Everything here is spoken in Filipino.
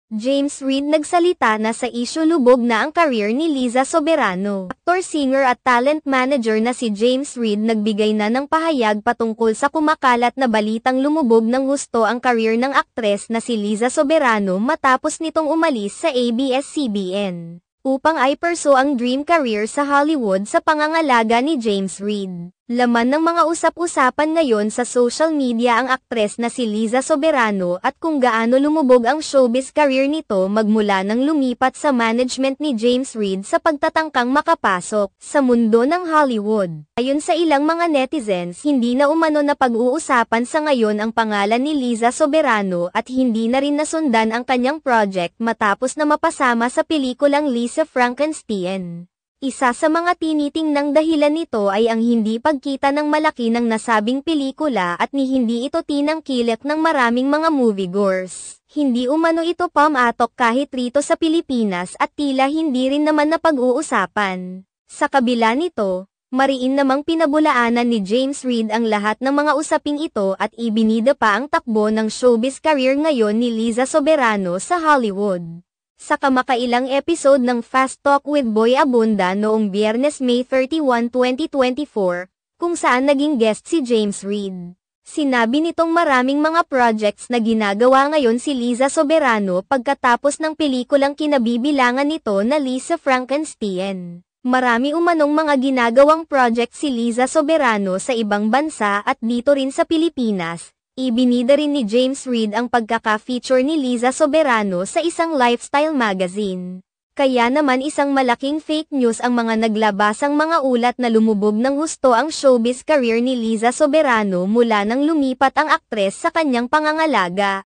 James Reid nagsalita na sa isyu lubog na ang career ni Liza Soberano. Actor, singer at talent manager na si James Reid nagbigay na ng pahayag patungkol sa kumakalat na balitang lumubog ng husto ang career ng aktres na si Liza Soberano matapos nitong umalis sa ABS-CBN upang i-pursue ang dream career sa Hollywood sa pangangalaga ni James Reid. Laman ng mga usap-usapan ngayon sa social media ang aktres na si Liza Soberano at kung gaano lumubog ang showbiz career nito magmula nang lumipat sa management ni James Reid sa pagtatangkang makapasok sa mundo ng Hollywood. Ayon sa ilang mga netizens, hindi na umano na pag-uusapan sa ngayon ang pangalan ni Liza Soberano at hindi na rin nasundan ang kanyang project matapos na mapasama sa pelikulang Lisa Frankenstein. Isa sa mga tinitingnang dahilan nito ay ang hindi pagkita ng malaki ng nasabing pelikula at ni hindi ito tinangkilik ng maraming mga moviegoers. Hindi umano ito pumatok kahit rito sa Pilipinas at tila hindi rin naman napag-uusapan. Sa kabila nito, mariin namang pinabulaanan ni James Reid ang lahat ng mga usaping ito at ibinida pa ang takbo ng showbiz career ngayon ni Liza Soberano sa Hollywood. Sa kamakailang episode ng Fast Talk with Boy Abunda noong Biyernes, May 31, 2024, kung saan naging guest si James Reid. Sinabi nitong maraming mga projects na ginagawa ngayon si Liza Soberano pagkatapos ng pelikulang kinabibilangan nito na Lisa Frankenstein. Marami umanong mga ginagawang project si Liza Soberano sa ibang bansa at dito rin sa Pilipinas. Ibinida rin ni James Reid ang pagkaka-feature ni Liza Soberano sa isang lifestyle magazine. Kaya naman isang malaking fake news ang mga naglabasang mga ulat na lumubog ng husto ang showbiz career ni Liza Soberano mula nang lumipat ang aktres sa kanyang pangangalaga.